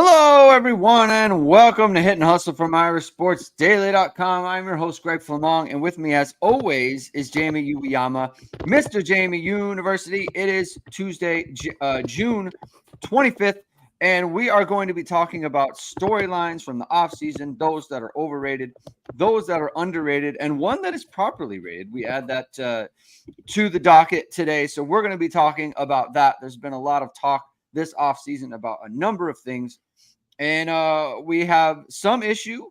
Hello, everyone, and welcome to Hit and Hustle from IrishSportsDaily.com. I'm your host, Greg Flammang, and with me, as always, is Jamie Uyeyama, Mr. Jamie University. It is Tuesday, June 25th, and we are going to be talking about storylines from the offseason, those that are overrated, those that are underrated, and one that is properly rated. We add that to the docket today, so we're going to be talking about that. There's been a lot of talk this offseason about a number of things. And we have some issue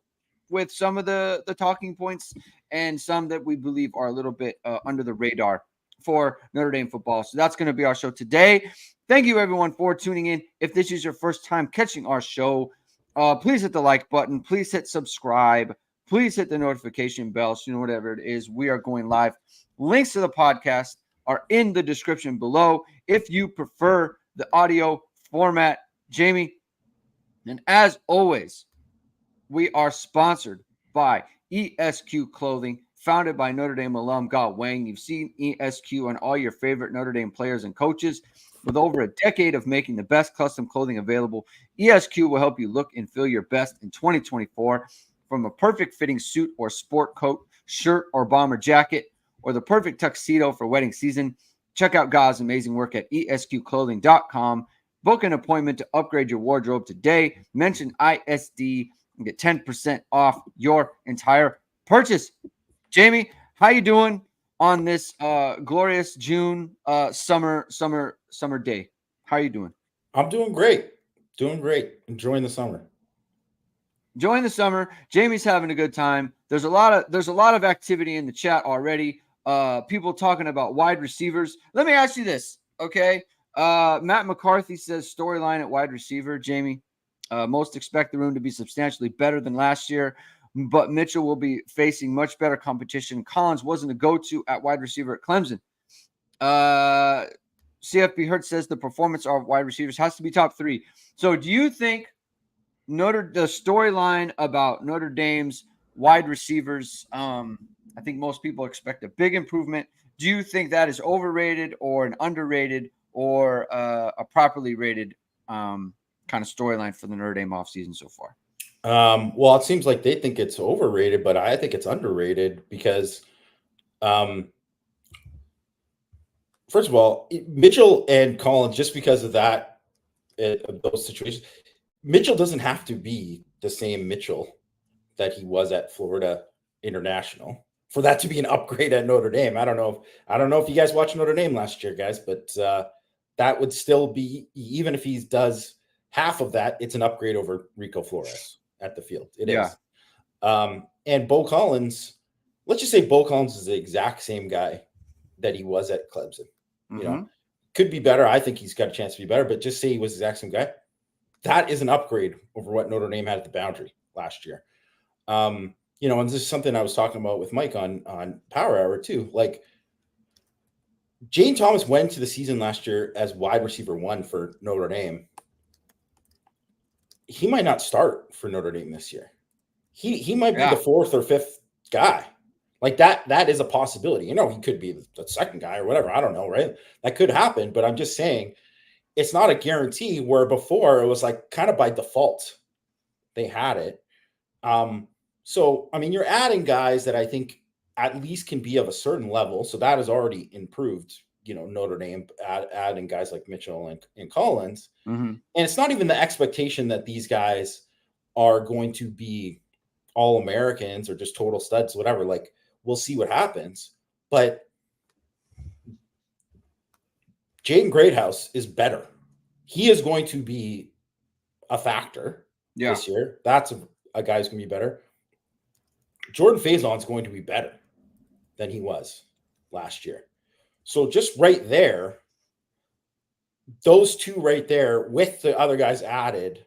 with some of the talking points and some that we believe are a little bit under the radar for Notre Dame football. So that's going to be our show today. Thank you, everyone, for tuning in. If this is your first time catching our show, please hit the like button. Please hit subscribe. Please hit the notification bell so you know whatever it is. We are going live. Links to the podcast are in the description below if you prefer the audio format. Jamie, and as always, we are sponsored by ESQ Clothing, founded by Notre Dame alum Ge Wang. You've seen ESQ on all your favorite Notre Dame players and coaches. With over a decade of making the best custom clothing available, ESQ will help you look and feel your best in 2024. From a perfect fitting suit or sport coat, shirt or bomber jacket, or the perfect tuxedo for wedding season, check out Ge's amazing work at esqclothing.com. Book an appointment to upgrade your wardrobe today. Mention ISD and get 10% off your entire purchase. Jamie, how you doing on this glorious June summer day? How are you doing? I'm doing great. Doing great. Enjoying the summer. Enjoying the summer. Jamie's having a good time. There's a lot of activity in the chat already. People talking about wide receivers. Let me ask you this, okay? Matt McCarthy says storyline at wide receiver. Jamie, most expect the room to be substantially better than last year, but Mitchell will be facing much better competition. Collins wasn't a go-to at wide receiver at Clemson. CFB Hertz says the performance of wide receivers has to be top three. So do you think the storyline about Notre Dame's wide receivers, I think most people expect a big improvement. Do you think that is overrated or an underrated or a properly rated kind of storyline for the Notre Dame offseason so far? Well, it seems like they think it's overrated, but I think it's underrated because, first of all, Mitchell and Collins, just because of that, of those situations, Mitchell doesn't have to be the same Mitchell that he was at Florida International for that to be an upgrade at Notre Dame. I don't know if you guys watched Notre Dame last year, guys, but that would still be, even if he does half of that, it's an upgrade over Rico Flores at the field. It is. And Bo Collins, let's just say Bo Collins is the exact same guy that he was at Clemson. You know, could be better. I think he's got a chance to be better, but just say he was the exact same guy. That is an upgrade over what Notre Dame had at the boundary last year. And this is something I was talking about with Mike on Power Hour too. Like, Jane Thomas went to the season last year as wide receiver 1 for Notre Dame. He might not start for Notre Dame this year. He might be the 4th or 5th guy. Like that is a possibility. He could be the second guy or whatever. I don't know, right? That could happen, but I'm just saying it's not a guarantee, where before it was like kind of by default they had it. So, I mean, you're adding guys that I think at least can be of a certain level. So that has already improved, Notre Dame adding guys like Mitchell and Collins. And it's not even the expectation that these guys are going to be all Americans or just total studs, whatever. Like, we'll see what happens. But Jaden Greathouse is better. He is going to be a factor this year. That's a guy who's going to be better. Jordan Faison is going to be better than he was last year. So just right there, those two right there with the other guys added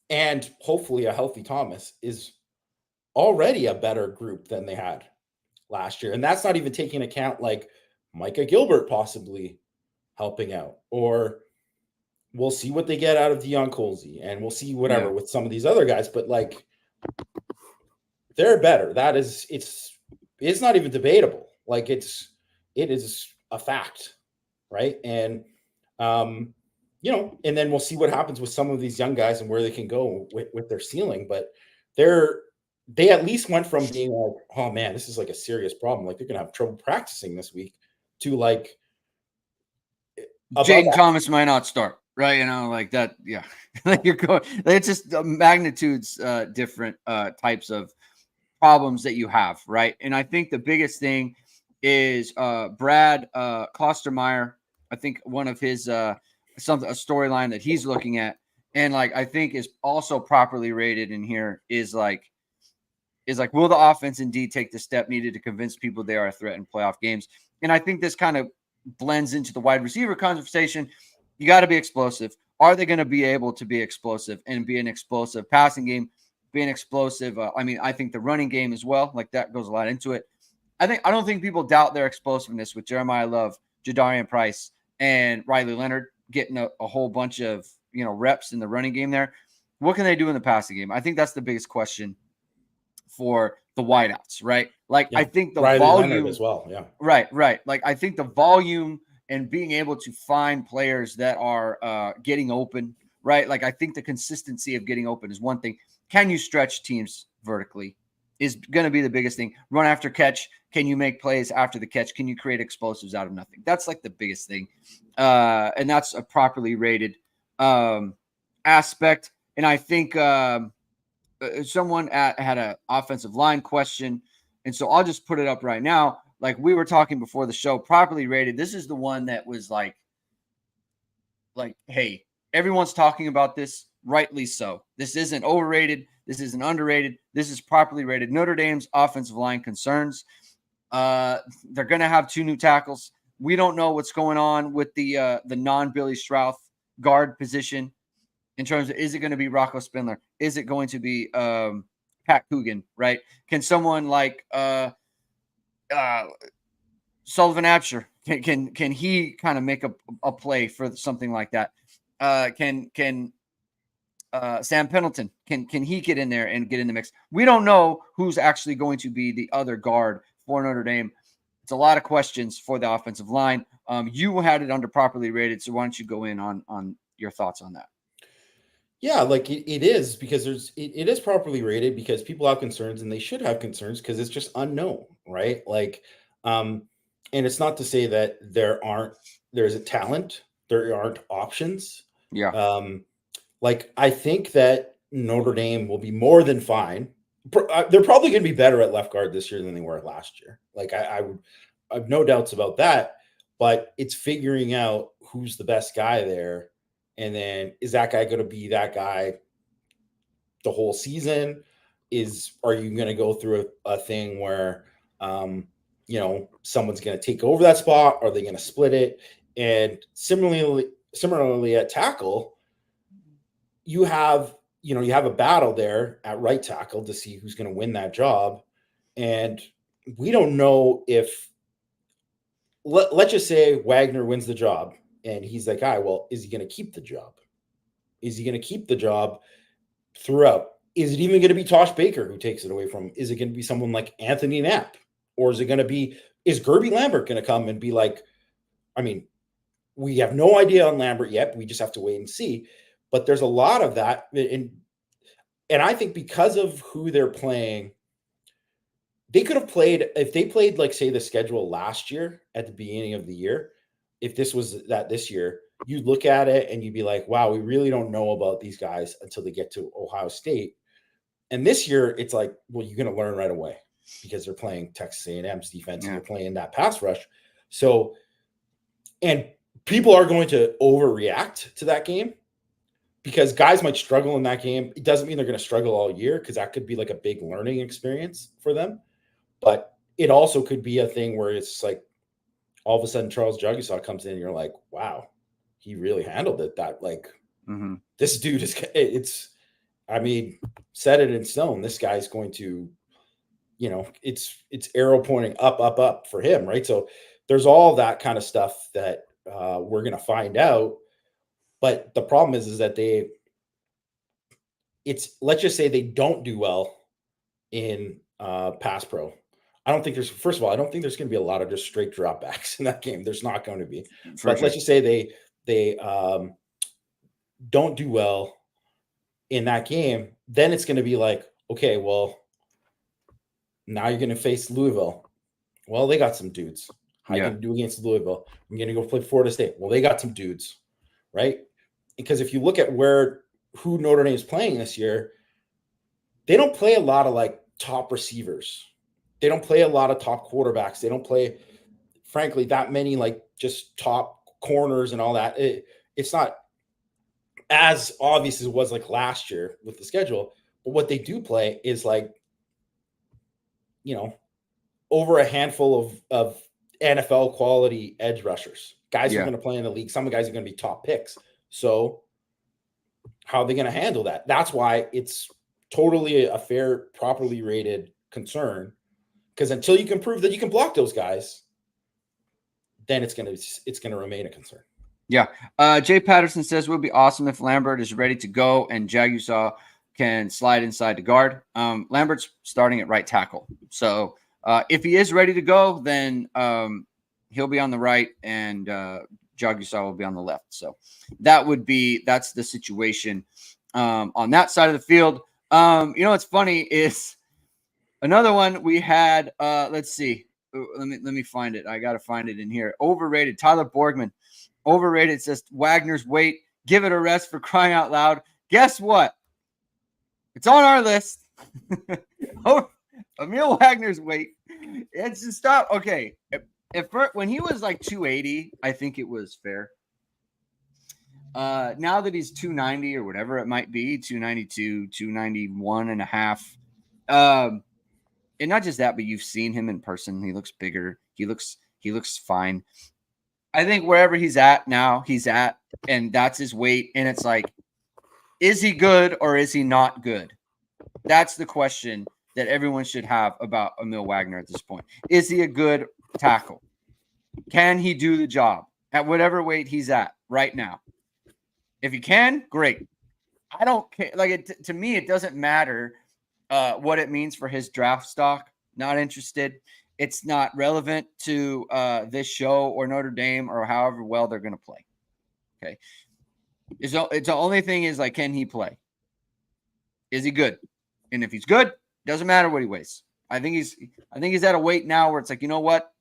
and hopefully a healthy Thomas is already a better group than they had last year. And that's not even taking account like Micah Gilbert possibly helping out, or we'll see what they get out of Deion Colsey, and we'll see whatever with some of these other guys, but like, they're better. That is, it's not even debatable. Like, it is a fact, right? And and then we'll see what happens with some of these young guys and where they can go with their ceiling. But they at least went from being like, oh man, this is like a serious problem. Like they're going to have trouble practicing this week to like, Jaden Thomas might not start, right? Like that. Yeah. Like you're going, it's just magnitudes, different types of problems that you have, right? And I think the biggest thing is Brad Klostermeyer. I think one of his a storyline that he's looking at, and like I think is also properly rated in here is like, will the offense indeed take the step needed to convince people they are a threat in playoff games? And I think this kind of blends into the wide receiver conversation. You got to be explosive. Are they going to be able to be explosive and be an explosive passing game, being explosive? I think the running game as well, like that goes a lot into it. I don't think people doubt their explosiveness with Jeremiah Love, Jadarian Price, and Riley Leonard getting a whole bunch of reps in the running game there. What can they do in the passing game? I think that's the biggest question for the wideouts, right? Like I think the Riley volume Leonard as well. Yeah. Right. Like I think the volume and being able to find players that are getting open, right? Like I think the consistency of getting open is one thing. Can you stretch teams vertically is going to be the biggest thing. Run after catch. Can you make plays after the catch? Can you create explosives out of nothing? That's like the biggest thing. And that's a properly rated aspect. And I think someone had an offensive line question. And so I'll just put it up right now. Like we were talking before the show, properly rated. This is the one that was like, hey, everyone's talking about this, rightly so. This isn't overrated. This isn't underrated. This is properly rated. Notre Dame's offensive line concerns. They're going to have 2 new tackles. We don't know what's going on with the non-Billy Strouth guard position in terms of, is it going to be Rocco Spindler? Is it going to be Pat Coogan, right? Can someone like Sullivan Absher, can he kind of make a play for something like that? Can Sam Pendleton, can he get in there and get in the mix? We don't know who's actually going to be the other guard for Notre Dame. It's a lot of questions for the offensive line. You had it under properly rated, so why don't you go in on your thoughts on that? Yeah, like it is, because it is properly rated because people have concerns and they should have concerns because it's just unknown, right? Like, and it's not to say that there's a talent, there aren't options. Yeah. Like I think that Notre Dame will be more than fine. They're probably going to be better at left guard this year than they were last year. Like I have no doubts about that, but it's figuring out who's the best guy there. And then is that guy going to be that guy the whole season? Are you going to go through a thing where, someone's going to take over that spot? Are they going to split it? And similarly at tackle, you have a battle there at right tackle to see who's going to win that job. And we don't know if, let's just say Wagner wins the job. And he's that guy. Well, is he going to keep the job? Is he going to keep the job throughout? Is it even going to be Tosh Baker who takes it away from him? Is it going to be someone like Anthony Knapp? Or is Gerby Lambert going to come and be like, we have no idea on Lambert yet. We just have to wait and see. But there's a lot of that. And I think because of who they're playing, they could have played, if they played, like, say, the schedule last year at the beginning of the year, if this was that this year, you'd look at it and you'd be like, wow, we really don't know about these guys until they get to Ohio State. And this year, it's like, well, you're going to learn right away because they're playing Texas A&M's defense and they're playing that pass rush. So, and people are going to overreact to that game because guys might struggle in that game. It doesn't mean they're going to struggle all year because that could be like a big learning experience for them. But it also could be a thing where it's like, all of a sudden Charles Jugusah comes in and you're like, wow, he really handled it. That This dude set it in stone. This guy's going to, it's arrow pointing up for him. Right. So there's all that kind of stuff that we're going to find out. But the problem is that let's just say they don't do well in pass pro. I don't think there's going to be a lot of just straight dropbacks in that game. There's not going to be. Let's just say they don't do well in that game, then it's going to be like, okay, well, now you're going to face Louisville. Well, they got some dudes. How are you going to do against Louisville? I'm going to go play Florida State. Well, they got some dudes, right? Because if you look at who Notre Dame is playing this year, they don't play a lot of like top receivers. They don't play a lot of top quarterbacks. They don't play, frankly, that many like just top corners and all that. It's not as obvious as it was like last year with the schedule. But what they do play is like, over a handful of NFL quality edge rushers, guys who are going to play in the league. Some guys are going to be top picks. So how are they going to handle that? That's why it's totally a fair, properly rated concern. Because until you can prove that you can block those guys, then it's going to remain a concern. Yeah. Jay Patterson says it would be awesome if Lambert is ready to go and Jagusaw can slide inside the guard. Lambert's starting at right tackle. So if he is ready to go, then he'll be on the right and Jagusaw will be on the left. So that's the situation on that side of the field. What's funny is another one we had. Let's see. Let me find it. I got to find it in here. Overrated. Tyler Borgman. Overrated says Wagner's weight. Give it a rest, for crying out loud. Guess what? It's on our list. Emil Wagner's weight. It's just stop. Okay. When he was like 280, I think it was fair. Now that he's 290 or whatever it might be, 292, 291 and a half. And not just that, but you've seen him in person. He looks bigger. He looks fine. I think wherever he's at now, and that's his weight. And it's like, is he good or is he not good? That's the question that everyone should have about Emil Wagner at this point. Is he a good tackle? Can he do the job at whatever weight he's at right now? If he can, great. I don't care. To me, it doesn't matter what it means for his draft stock. Not interested. It's not relevant to this show or Notre Dame or however well they're going to play. Okay. It's the only thing is like, can he play? Is he good? And if he's good, doesn't matter what he weighs. I think he's at a weight now where it's like, you know what?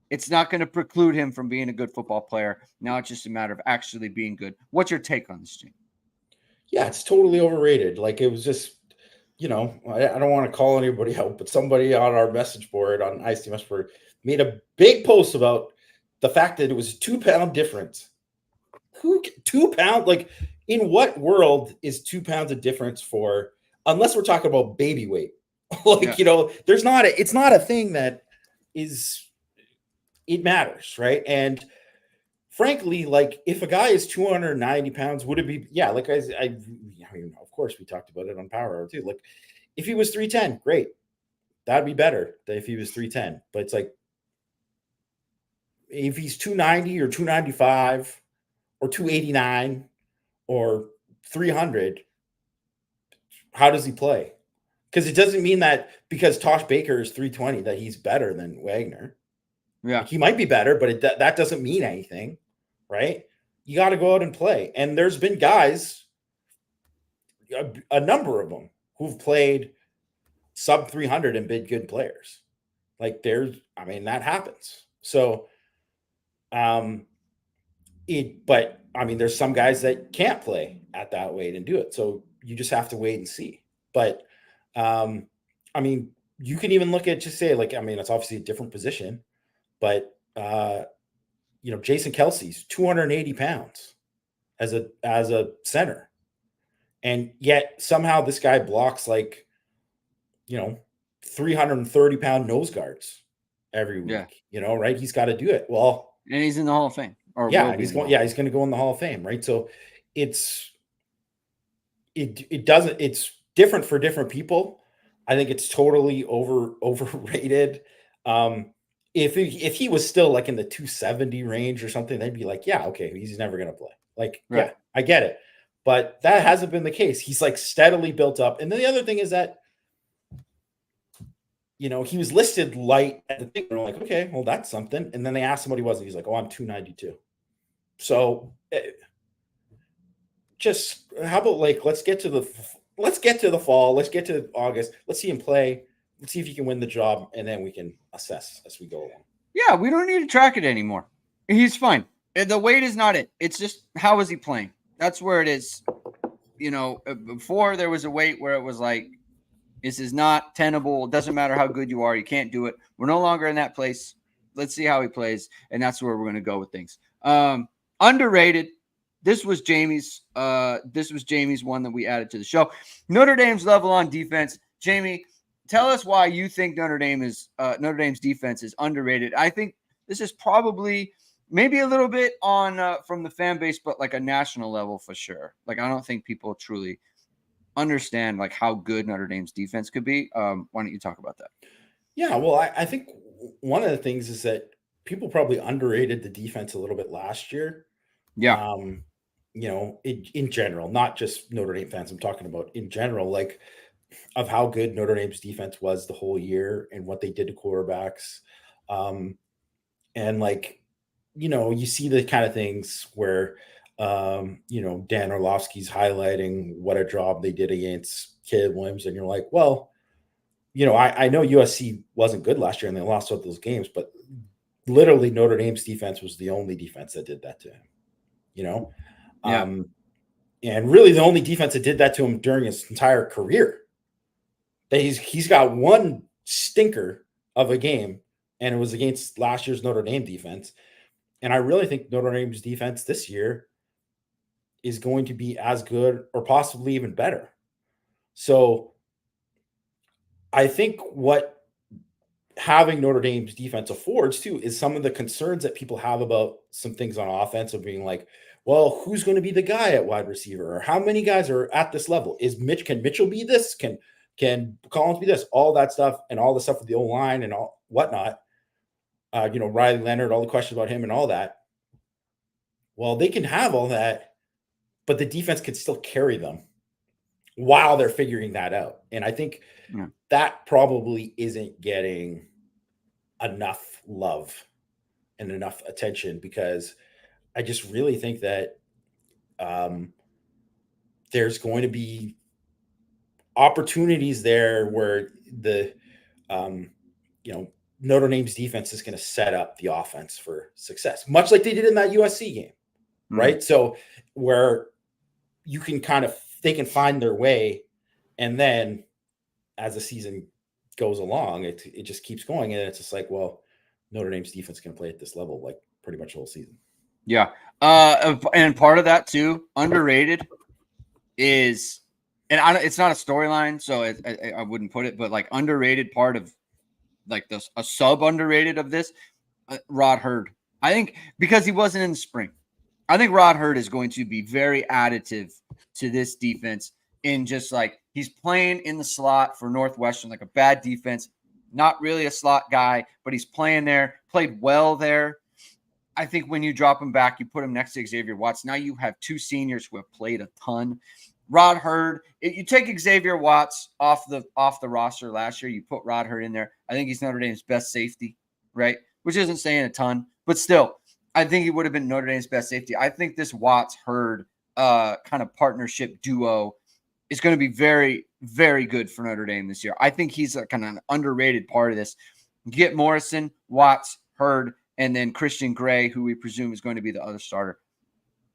It's not going to preclude him from being a good football player. Now it's just a matter of actually being good. What's your take on this, Jane? Yeah, it's totally overrated. Like, it was just, I don't want to call anybody out, but somebody on our message board on ICMS board made a big post about the fact that it was a 2 pound difference. 2 pounds? Like, in what world is 2 pounds of difference for, unless we're talking about baby weight? It's not a thing that it matters, right? And frankly, like, if a guy is 290 pounds, would it be, like I mean, of course we talked about it on Power Hour too. Like, if he was 310, great. That'd be better than if he was 310. But it's like, if he's 290 or 295 or 289 or 300, how does he play? Because it doesn't mean that because Tosh Baker is 320 that he's better than Wagner. Yeah. Like, he might be better, but that doesn't mean anything, right? You got to go out and play. And there's been guys, a number of them, who've played sub 300 and been good players. Like, that happens. So, but I mean, there's some guys that can't play at that weight and do it. So you just have to wait and see. But, I mean, you can even look at, just say, like, I mean, it's obviously a different position, but, Jason Kelsey's 280 pounds as a center. And yet somehow this guy blocks like, 330 pound nose guards every week, right? He's got to do it. Well, and he's in the Hall of Fame. He's going to go in the Hall of Fame, right? So it's different for different people. I think it's totally overrated. If he was still like in the 270 range or something, they'd be like, yeah, okay, he's never going to play. Like, right. Yeah, I get it. But that hasn't been the case. He's like steadily built up. And then the other thing is that, he was listed light at the thing. We're like, okay, well, that's something. And then they asked him what he was. And he's like, oh, I'm 292. So just how about like let's get to the fall, let's get to August, let's see him play, let's see if he can win the job, and then we can assess as we go along. Yeah, we don't need to track it anymore. He's fine. The weight is not it. It's just how is he playing? That's where it is. Before there was a weight where it was like, this is not tenable. It doesn't matter how good you are. You can't do it. We're no longer in that place. Let's see how he plays. And that's where we're going to go with things. Underrated. This was Jamie's one that we added to the show. Notre Dame's level on defense. Jamie, tell us why you think Notre Dame's defense is underrated. I think this is probably maybe a little bit on from the fan base, but like a national level for sure. Like I don't think people truly understand like how good Notre Dame's defense could be. Why don't you talk about that? Yeah, well, I think one of the things is that people probably underrated the defense a little bit last year. Yeah. In general, not just Notre Dame fans. I'm talking about in general, like of how good Notre Dame's defense was the whole year and what they did to quarterbacks. And like, you see the kind of things where, Dan Orlovsky's highlighting what a job they did against Caleb Williams. And you're like, well, I know USC wasn't good last year and they lost all those games, but literally Notre Dame's defense was the only defense that did that to him, Yeah. And really the only defense that did that to him during his entire career. That he's got one stinker of a game, and it was against last year's Notre Dame defense. And I really think Notre Dame's defense this year is going to be as good or possibly even better. So I think what having Notre Dame's defense affords too is some of the concerns that people have about some things on offense of being like, well, who's going to be the guy at wide receiver, or how many guys are at this level? Can Mitchell be this? Can Collins be this? All that stuff and all the stuff with the O-line and all whatnot. Riley Leonard, all the questions about him and all that. Well, they can have all that, but the defense can still carry them while they're figuring that out. And I think that probably isn't getting enough love and enough attention, because I just really think that there's going to be opportunities there where the Notre Dame's defense is going to set up the offense for success, much like they did in that USC game, right? So where you can they can find their way, and then as the season goes along, it just keeps going, and it's just like, well, Notre Dame's defense can play at this level like pretty much the whole season. Yeah. And part of that too, underrated is, and it's not a storyline, so I wouldn't put it, but like underrated part of like a sub underrated of this, Rod Hurd. I think because he wasn't in the spring, I think Rod Hurd is going to be very additive to this defense in just like he's playing in the slot for Northwestern, like a bad defense, not really a slot guy, but he's playing there, played well there. I think when you drop him back, you put him next to Xavier Watts. Now you have two seniors who have played a ton. Rod Hurd, you take Xavier Watts off the roster last year, you put Rod Hurd in there. I think he's Notre Dame's best safety, right? Which isn't saying a ton, but still, I think he would have been Notre Dame's best safety. I think this Watts-Hurd kind of partnership duo is going to be very, very good for Notre Dame this year. I think he's a kind of an underrated part of this. Get Morrison, Watts, Hurd, and then Christian Gray, who we presume is going to be the other starter.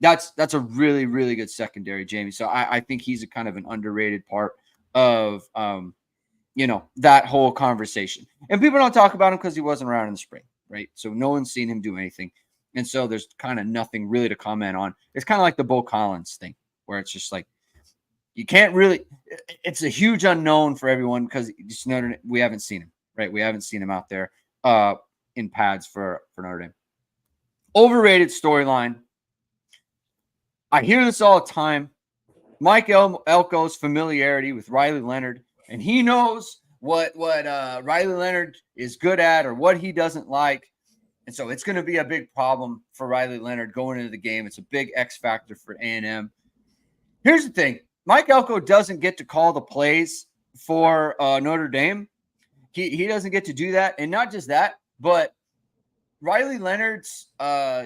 That's a really, really good secondary, Jamie. So I think he's a kind of an underrated part of, that whole conversation. And people don't talk about him because he wasn't around in the spring, right? So no one's seen him do anything. And so there's kind of nothing really to comment on. It's kind of like the Bo Collins thing, where it's just like, you can't really – it's a huge unknown for everyone because we haven't seen him, right? We haven't seen him out there in pads for Notre Dame. Overrated storyline. I hear this all the time. Mike Elko's familiarity with Riley Leonard, and he knows what Riley Leonard is good at or what he doesn't like. And so it's going to be a big problem for Riley Leonard going into the game. It's a big X factor for A&M. Here's the thing. Mike Elko doesn't get to call the plays for Notre Dame. He doesn't get to do that. And not just that, but Riley Leonard's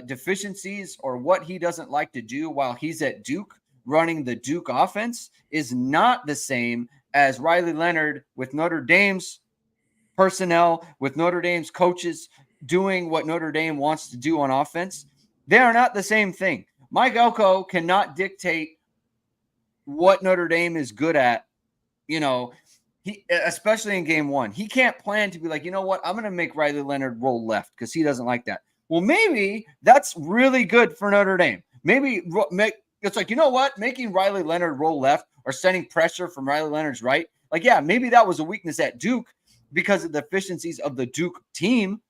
deficiencies or what he doesn't like to do while he's at Duke, running the Duke offense is not the same as Riley Leonard with Notre Dame's personnel, with Notre Dame's coaches doing what Notre Dame wants to do on offense. They are not the same thing. Mike Elko cannot dictate what Notre Dame is good at, he, especially in game one. He can't plan to be like, you know what, I'm going to make Riley Leonard roll left because he doesn't like that. Well, maybe that's really good for Notre Dame. Maybe it's like, you know what, making Riley Leonard roll left or sending pressure from Riley Leonard's right, like, yeah, maybe that was a weakness at Duke because of the efficiencies of the Duke team,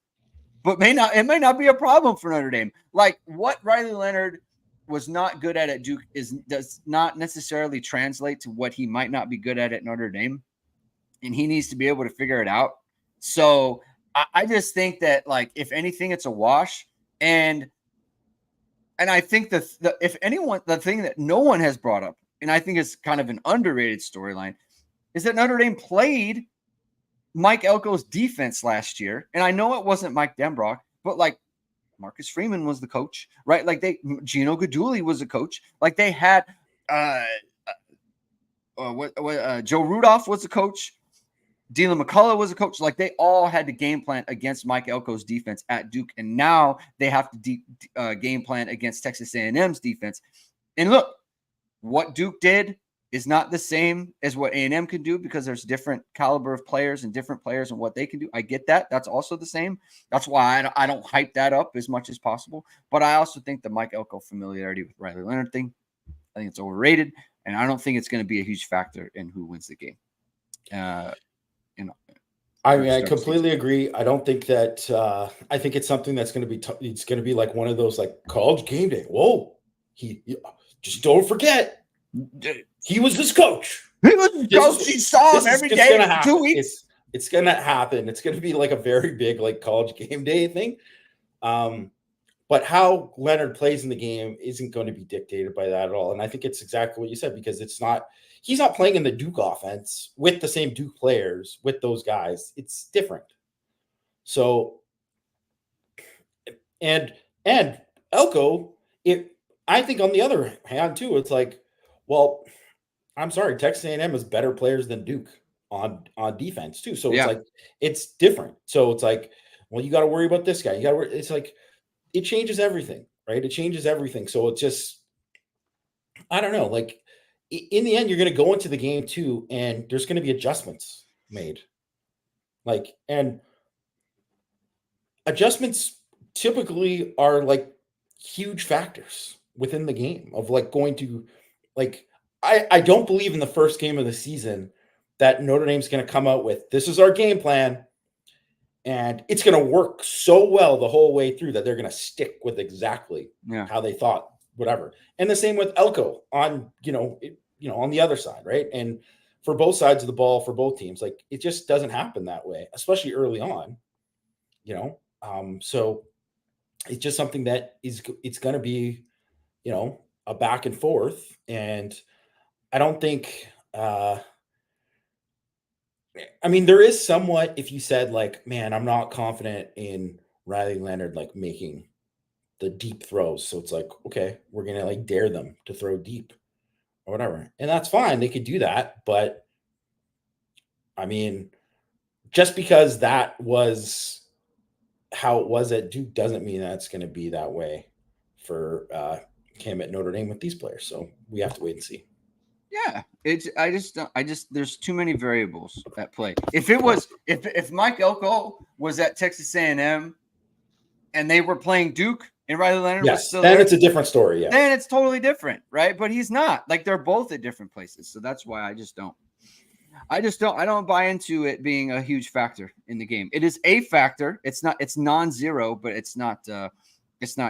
but it may not be a problem for Notre Dame. Like, what Riley Leonard was not good at Duke does not necessarily translate to what he might not be good at Notre Dame, and he needs to be able to figure it out. So I just think that, like, if anything, it's a wash. And I think the thing that no one has brought up, and I think it's kind of an underrated storyline, is that Notre Dame played Mike Elko's defense last year. And I know it wasn't Mike Denbrock, but like Marcus Freeman was the coach, right? Like Gino Guidugli was the coach. Like they had Joe Rudolph was the coach. Dylan McCullough was a coach. Like they all had to game plan against Mike Elko's defense at Duke, and now they have to game plan against Texas A&M's defense. And look, what Duke did is not the same as what A&M can do because there's different caliber of players and different players and what they can do. I get that. That's also the same. That's why I don't hype that up as much as possible. But I also think the Mike Elko familiarity with Riley Leonard thing, I think it's overrated, and I don't think it's going to be a huge factor in who wins the game. I mean, I completely agree. I don't think that. I think it's something that's going to be. It's going to be like one of those like college game day. Whoa, he just don't forget. He was this coach. He was the coach. He saw him every day for 2 weeks. It's going to happen. It's going to be like a very big like college game day thing. But how Leonard plays in the game isn't going to be dictated by that at all. And I think it's exactly what you said, because he's not playing in the Duke offense with the same Duke players, with those guys. It's different. So, and Elko, I think on the other hand too, it's like, well, I'm sorry, Texas A&M is better players than Duke on defense too. So it's like, it's different. So it's like, well, you got to worry about this guy. It's like, it changes everything, right? It changes everything. So it's just, I don't know, like in the end, you're going to go into the game too, and there's going to be adjustments made. Like, and adjustments typically are like huge factors within the game of like going to, like, I don't believe in the first game of the season that Notre Dame's going to come out with, this is our game plan, and it's going to work so well the whole way through that they're going to stick with exactly how they thought, whatever. And the same with Elko on, on the other side, right? And for both sides of the ball, for both teams, like it just doesn't happen that way, especially early on, so it's just something that it's going to be, a back and forth. And I don't think, there is somewhat, if you said like, man, I'm not confident in Riley Leonard, like making the deep throws. So it's like, okay, we're going to like dare them to throw deep or whatever. And that's fine. They could do that. But I mean, just because that was how it was at Duke doesn't mean that's going to be that way for Cam at Notre Dame with these players. So we have to wait and see. Yeah, there's too many variables at play. If Mike Elko was at Texas A&M and they were playing Duke and Riley Leonard was still there, it's a different story. Yeah, then it's totally different, right? But he's not. Like they're both at different places, so that's why I don't buy into it being a huge factor in the game. It is a factor. It's non-zero, but it's not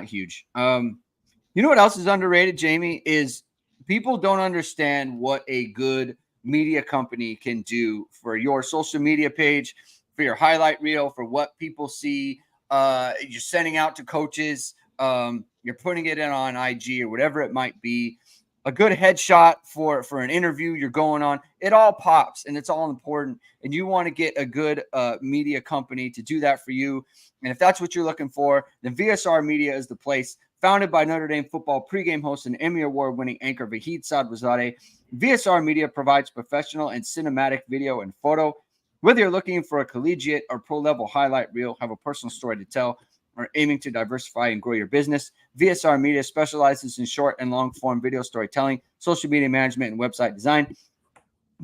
huge. You know what else is underrated, Jamie, is people don't understand what a good media company can do for your social media page, for your highlight reel, for what people see. You're sending out to coaches. You're putting it in on IG or whatever it might be. A good headshot for an interview you're going on. It all pops and it's all important. And you want to get a good media company to do that for you. And if that's what you're looking for, then VSR Media is the place Founded by Notre Dame football pregame host and Emmy Award-winning anchor Vahid Sadwazadeh, VSR Media provides professional and cinematic video and photo. Whether you're looking for a collegiate or pro-level highlight reel, have a personal story to tell, or aiming to diversify and grow your business, VSR Media specializes in short and long-form video storytelling, social media management, and website design.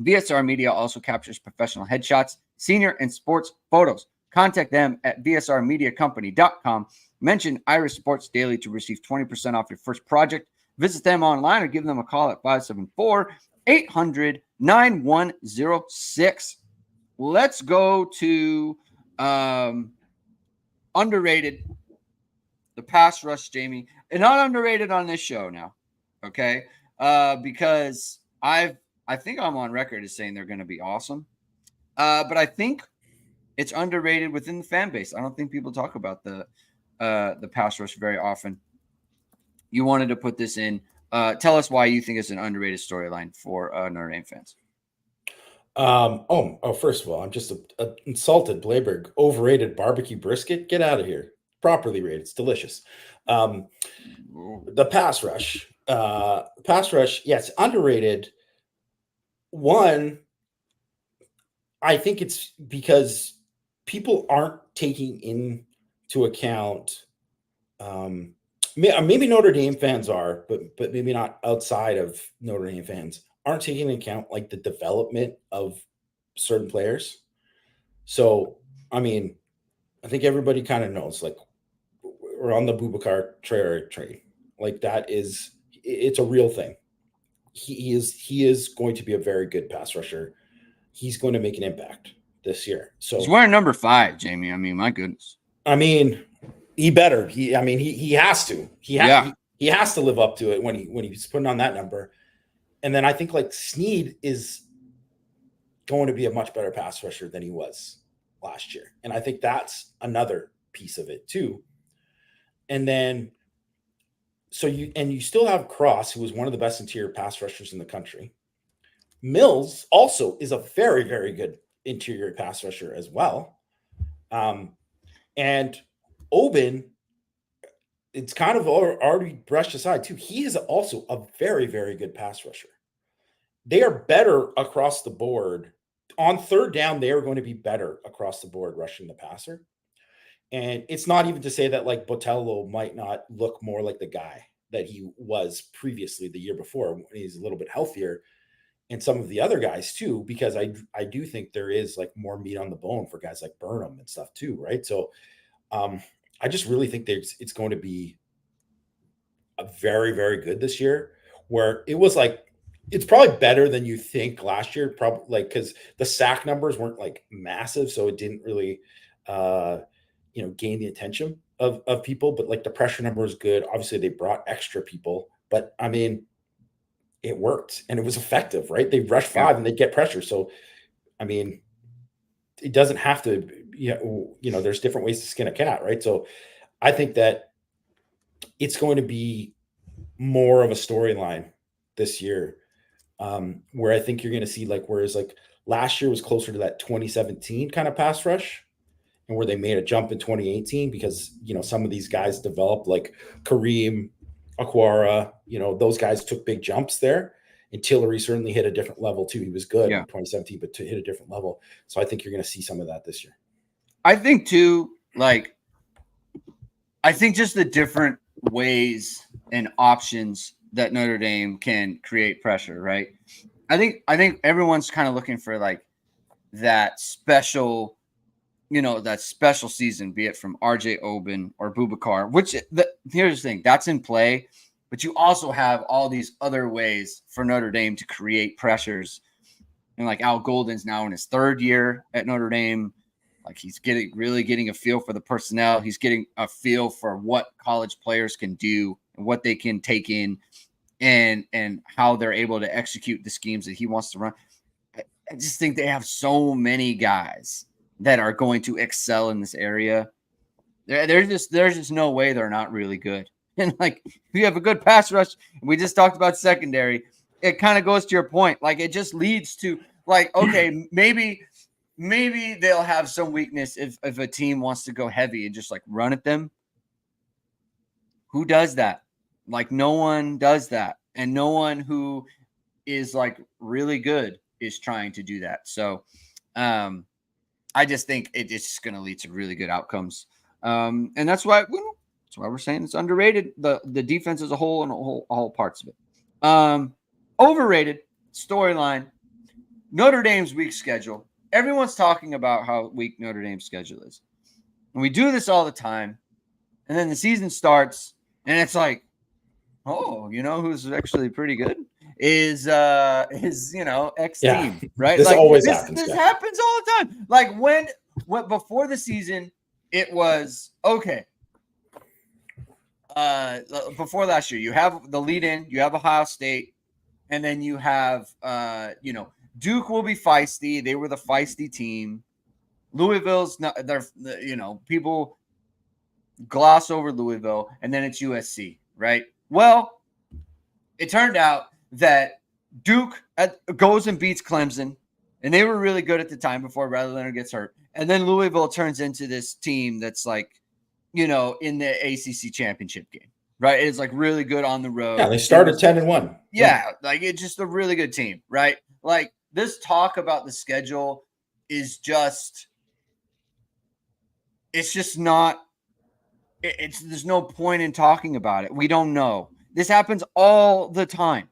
VSR Media also captures professional headshots, senior and sports photos. Contact them at vsrmediacompany.com. Mention Irish Sports Daily to receive 20% off your first project. Visit them online or give them a call at 574-800-9106. Let's go to underrated, the pass rush, Jamie. And not underrated on this show now, okay? Because I think I'm on record as saying they're going to be awesome. But I think it's underrated within the fan base. I don't think people talk about the pass rush very often. You wanted to put this in. Tell us why you think it's an underrated storyline for Notre Dame fans. First of all, I'm just insulted. Blayberg, overrated barbecue brisket. Get out of here. Properly rated. It's delicious. The pass rush. Yes, underrated. One, I think it's because people aren't taking into account. Maybe Notre Dame fans are, but maybe not outside of Notre Dame fans aren't taking into account like the development of certain players. So, I mean, I think everybody kind of knows, like, we're on the Boubacar Traore train. Like, it's a real thing. He is going to be a very good pass rusher. He's going to make an impact this year. So he's wearing number 5, Jamie. I mean, my goodness. I mean, he better. He has to. He has to live up to it when he's putting on that number. And then I think like Sneed is going to be a much better pass rusher than he was last year. And I think that's another piece of it too. And then you still have Cross, who was one of the best interior pass rushers in the country. Mills also is a very, very good interior pass rusher as well. And Oben, it's kind of already brushed aside too. He is also a very, very good pass rusher. They are better across the board. On third down, they are going to be better across the board rushing the passer. And it's not even to say that like Botello might not look more like the guy that he was previously the year before when he's a little bit healthier, and some of the other guys too, because I do think there is like more meat on the bone for guys like Burnham and stuff too, right? So I just really think it's going to be a very, very good this year, where it was like, it's probably better than you think last year, probably like because the sack numbers weren't like massive, so it didn't really gain the attention of people, but like the pressure number was good. Obviously they brought extra people, but I mean, it worked and it was effective, right? They rushed 5 and they get pressure. So, I mean, it doesn't have to, there's different ways to skin a cat, right? So I think that it's going to be more of a storyline this year, where I think you're going to see like, whereas like last year was closer to that 2017 kind of pass rush, and where they made a jump in 2018 because, some of these guys developed, like Kareem, Aquara, those guys took big jumps there. And Tillery certainly hit a different level too. He was good in 2017, but to hit a different level. So I think you're going to see some of that this year. I think too, like, I think just the different ways and options that Notre Dame can create pressure, right? I think everyone's kind of looking for like that special, that special season, be it from RJ Oben or Boubacar, here's the thing, that's in play, but you also have all these other ways for Notre Dame to create pressures. And like Al Golden's now in his 3rd year at Notre Dame. Like he's really getting a feel for the personnel. He's getting a feel for what college players can do and what they can take in and how they're able to execute the schemes that he wants to run. I just think they have so many guys that are going to excel in this area. There's just no way they're not really good. And like, if you have a good pass rush, we just talked about secondary, it kind of goes to your point. Like it just leads to like, okay, maybe they'll have some weakness if a team wants to go heavy and just like run at them. Who does that? Like, no one does that. And no one who is like really good is trying to do that. So I just think it's just going to lead to really good outcomes. And that's why we're saying it's underrated. The defense as a whole and all parts of it. Overrated storyline. Notre Dame's weak schedule. Everyone's talking about how weak Notre Dame's schedule is. And we do this all the time. And then the season starts, and it's like, oh, who's actually pretty good is X team, right? This like always happens. This happens all the time. Like when before the season, it was okay. Before last year, you have the lead in, you have Ohio State, and then you have Duke will be feisty. They were the feisty team. Louisville's not. They're people gloss over Louisville, and then it's USC, right? Well, it turned out that Duke goes and beats Clemson, and they were really good at the time before Riley Leonard gets hurt. And then Louisville turns into this team that's like, in the ACC championship game, right? It's like really good on the road. Yeah, they started 10-1. Yeah, like it's just a really good team, right? Like this talk about the schedule is just, it's just not. There's no point in talking about it. We don't know. This happens all the time,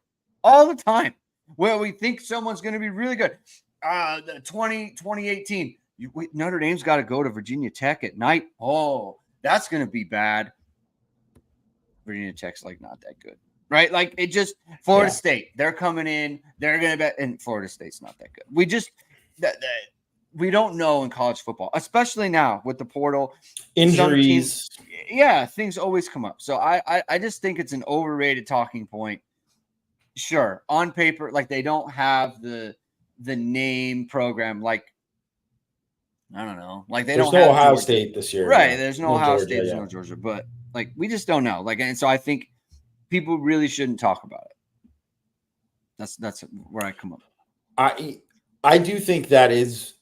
where we think someone's going to be really good. The 2018, Notre Dame's got to go to Virginia Tech at night. Oh, that's going to be bad. Virginia Tech's like not that good, right? Like it just Florida State. They're coming in. They're going to bet, and Florida State's not that good. We just we don't know in college football, especially now with the portal. Injuries. Things always come up. So I just think it's an overrated talking point. Sure, on paper, like they don't have the name program. Like I don't know, like there's no Ohio State this year, right? There's no Ohio Georgia, State, there's no Georgia, but like we just don't know. Like, and so I think people really shouldn't talk about it. That's where I come up. I do think that is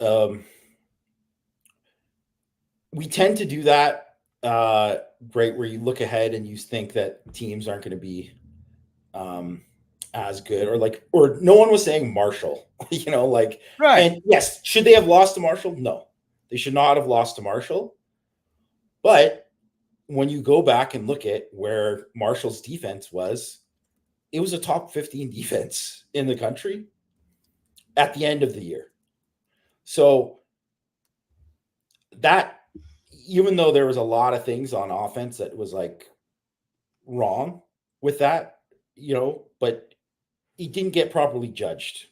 we tend to do that right where you look ahead and you think that teams aren't going to be as good or no one was saying Marshall, right. And yes, should they have lost to Marshall? No, they should not have lost to Marshall. But when you go back and look at where Marshall's defense was, it was a top 15 defense in the country at the end of the year. So that, even though there was a lot of things on offense that was like wrong with that, but he didn't get properly judged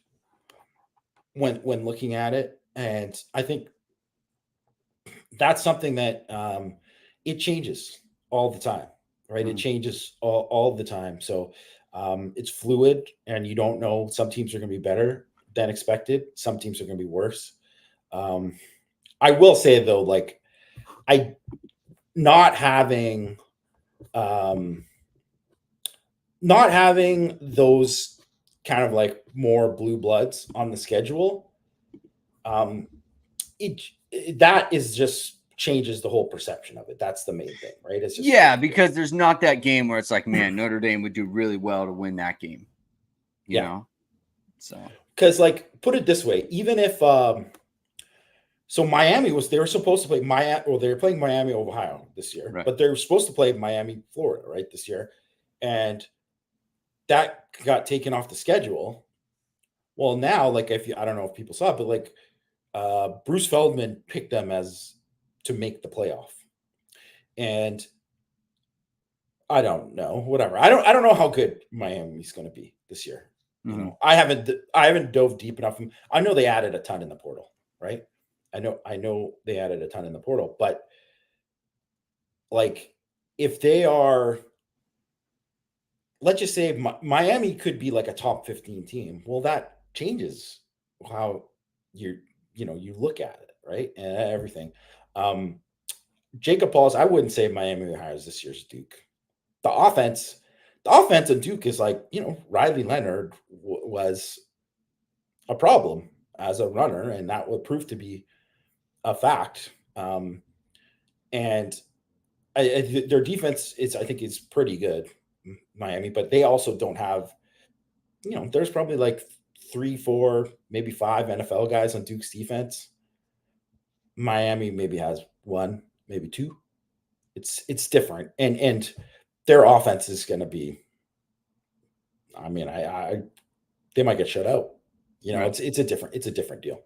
when looking at it. And I think that's something that it changes all the time, right? Mm-hmm. It changes all the time. So it's fluid and you don't know. Some teams are going to be better than expected. Some teams are going to be worse. I will say though, like not having those kind of like more blue bloods on the schedule, that is just changes the whole perception of it. That's the main thing, right? It's just because there's not that game where it's like, man, Notre Dame would do really well to win that game. You know? So because like put it this way, even if so Miami they were supposed to play they were playing Miami, Ohio this year, right. But they were supposed to play Miami, Florida, right, this year. And that got taken off the schedule. Well, now, like I don't know if people saw it, but like Bruce Feldman picked them to make the playoff. And I don't know, whatever. I don't know how good Miami's going to be this year. Mm-hmm. I haven't dove deep enough. I know they added a ton in the portal, right? I know they added a ton in the portal, but like if they are, let's just say Miami could be like a top 15 team. Well, that changes how you look at it, right? And everything. Jacob Pauls, I wouldn't say Miami hires this year's Duke. The offense of Duke is like, Riley Leonard was a problem as a runner, and that would prove to be a fact. And their defense is, I think, is pretty good, Miami, but they also don't have, there's probably like 3, 4, maybe 5 NFL guys on Duke's defense. Miami maybe has 1, maybe 2. It's different, and their offense is going to be. I mean, they might get shut out. Right. It's a different deal.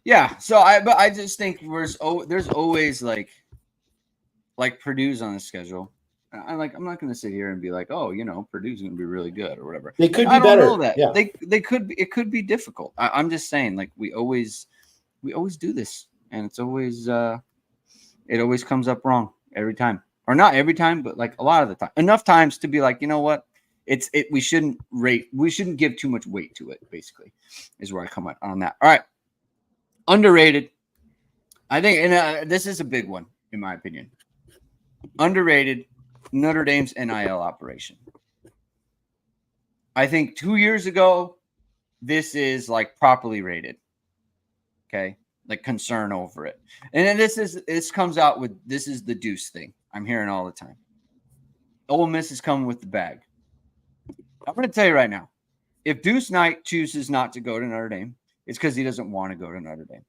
Yeah. So I just think there's always like Purdue's on the schedule. I'm not going to sit here and be like, oh, Purdue's going to be really good or whatever. They could I be don't better. know that. Yeah. They could be. It could be difficult. I'm just saying, like we always do this, and it's always it always comes up wrong every time, or not every time, but like a lot of the time, enough times to be like, you know what, we shouldn't give too much weight to it. Basically, is where I come on that. All right, underrated. I think, and this is a big one in my opinion. Underrated, Notre Dame's NIL operation. I think 2 years ago, this is like properly rated. Okay. Like concern over it. And then this comes out with, this is the Deuce thing I'm hearing all the time. Ole Miss is coming with the bag. I'm going to tell you right now, if Deuce Knight chooses not to go to Notre Dame, it's because he doesn't want to go to Notre Dame.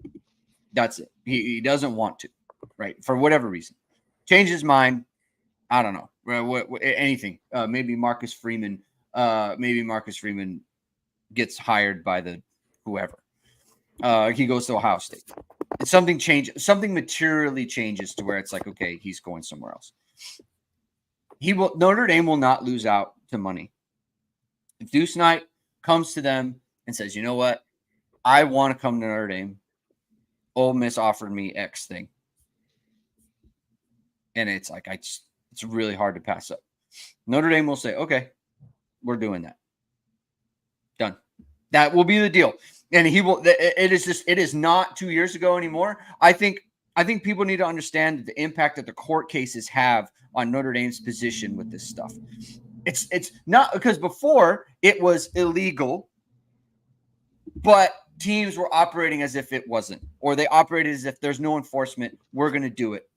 That's it. He doesn't want to, right? For whatever reason. Change his mind. I don't know. Anything. Maybe Marcus Freeman. Maybe Marcus Freeman gets hired by the whoever. He goes to Ohio State. Something materially changes to where it's like, okay, he's going somewhere else. Notre Dame will not lose out to money. If Deuce Knight comes to them and says, you know what, I want to come to Notre Dame. Ole Miss offered me X thing. And it's like, it's really hard to pass up. Notre Dame will say, okay, we're doing that. Done. That will be the deal. And it is not 2 years ago anymore. I think people need to understand the impact that the court cases have on Notre Dame's position with this stuff. It's not because before it was illegal, but teams were operating as if it wasn't, or they operated as if there's no enforcement. We're going to do it.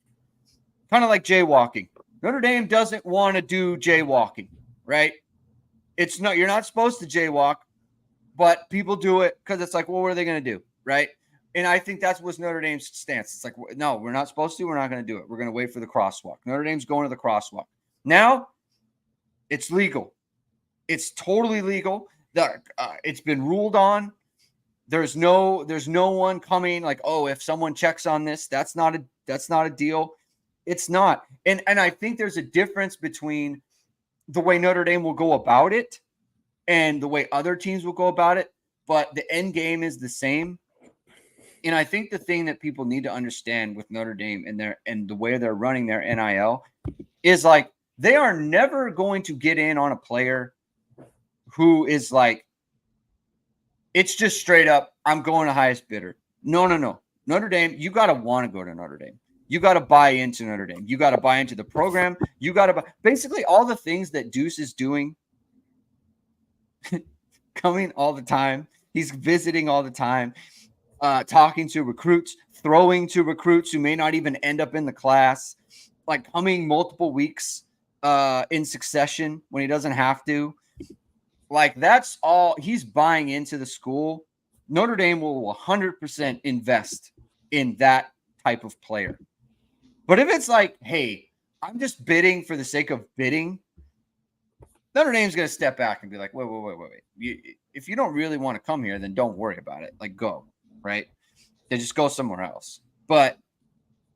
Kind of like jaywalking. Notre Dame doesn't want to do jaywalking, right? It's not, you're not supposed to jaywalk, but people do it because it's like, well, what are they going to do, right? And I think that's what's Notre Dame's stance. It's like, no, we're not supposed to. We're not going to do it. We're going to wait for the crosswalk. Notre Dame's going to the crosswalk. Now, it's legal. It's totally legal. It's been ruled on. There's no one coming like, oh, if someone checks on this, that's not a deal. It's not. And I think there's a difference between the way Notre Dame will go about it and the way other teams will go about it, but the end game is the same. And I think the thing that people need to understand with Notre Dame and the way they're running their NIL is like, they are never going to get in on a player who is like, it's just straight up, I'm going to highest bidder. No. Notre Dame, you got to want to go to Notre Dame. You got to buy into Notre Dame. You got to buy into the program. You got to buy basically all the things that Deuce is doing, coming all the time. He's visiting all the time, talking to recruits, throwing to recruits who may not even end up in the class, like coming multiple weeks in succession when he doesn't have to. Like, that's all. He's buying into the school. Notre Dame will 100% invest in that type of player. But if it's like, hey, I'm just bidding for the sake of bidding, Notre Dame's going to step back and be like, wait. If you don't really want to come here, then don't worry about it. Like, go, right? Then just go somewhere else. But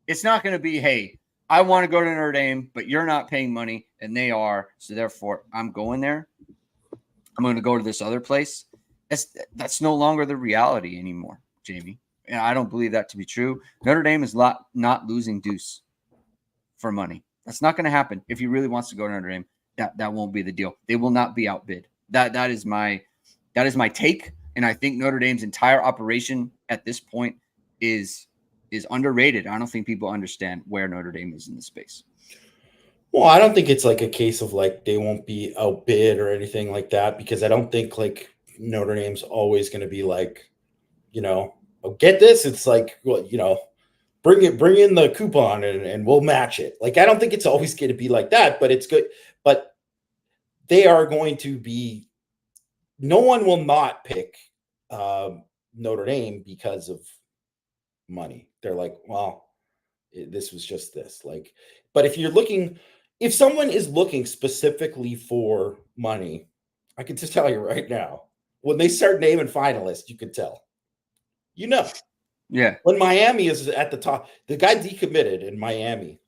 it's not going to be, hey, I want to go to Notre Dame, but you're not paying money, and they are. So therefore, I'm going there. I'm going to go to this other place. That's no longer the reality anymore, Jamie. And I don't believe that to be true. Notre Dame is not losing Deuce for money. That's not going to happen. If he really wants to go to Notre Dame, that won't be the deal. They will not be outbid. That is my take. And I think Notre Dame's entire operation at this point is underrated. I don't think people understand where Notre Dame is in the space. Well, I don't think it's like a case of like they won't be outbid or anything like that, because I don't think like Notre Dame's always going to be like, oh, get this. It's like, well, bring in the coupon and we'll match it. Like, I don't think it's always going to be like that, but it's good. But they are going to be, no one will not pick Notre Dame because of money. They're like, well, this was just this. Like, but if someone is looking specifically for money, I can just tell you right now, when they start naming finalists, you can tell. Yeah. When Miami is at the top, the guy decommitted in Miami.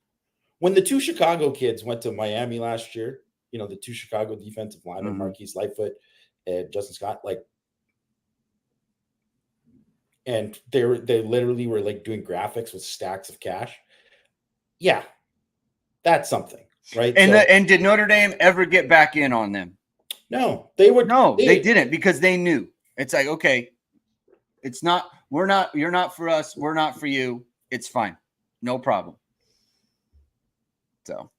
When the two Chicago kids went to Miami last year, the two Chicago defensive linemen, Marquise Lightfoot and Justin Scott, and they literally were like doing graphics with stacks of cash. Yeah, that's something, right? And did Notre Dame ever get back in on them? No, they didn't, because they knew. It's like, okay, you're not for us, we're not for you. It's fine. No problem. So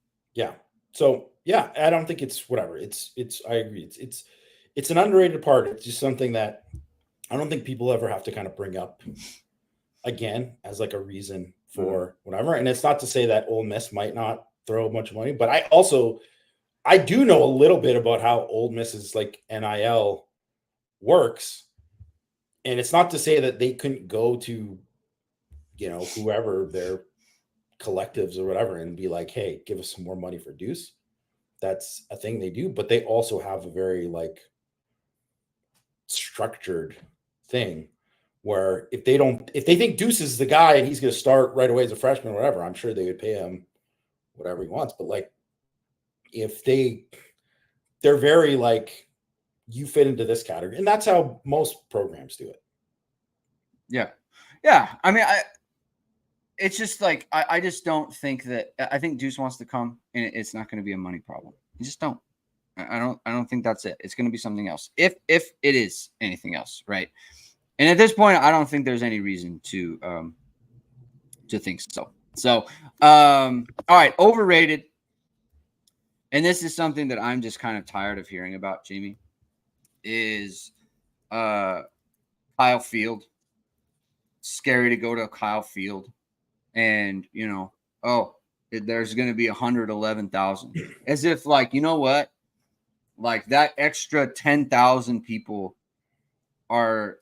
yeah, I don't think it's whatever. I agree. It's an underrated part. It's just something that I don't think people ever have to kind of bring up again as like a reason for whatever. And it's not to say that Ole Miss might not throw a bunch of money, but I do know a little bit about how Ole Miss's like NIL works. And it's not to say that they couldn't go to, whoever their collectives or whatever and be like, hey, give us some more money for Deuce. That's a thing they do, but they also have a very like structured thing where if they think Deuce is the guy and he's going to start right away as a freshman or whatever, I'm sure they would pay him whatever he wants. But like, if they're very like, you fit into this category, and that's how most programs do it. Yeah. Yeah. I mean, it's just like, I just don't think that, I think Deuce wants to come and it's not going to be a money problem. You just don't. I don't think that's it. It's going to be something else. If it is anything else, right? And at this point, I don't think there's any reason to think so. So, all right, overrated. And this is something that I'm just kind of tired of hearing about, Jamie, is Kyle Field. Scary to go to Kyle Field. And, there's going to be 111,000. As if, like, you know what? Like, that extra 10,000 people are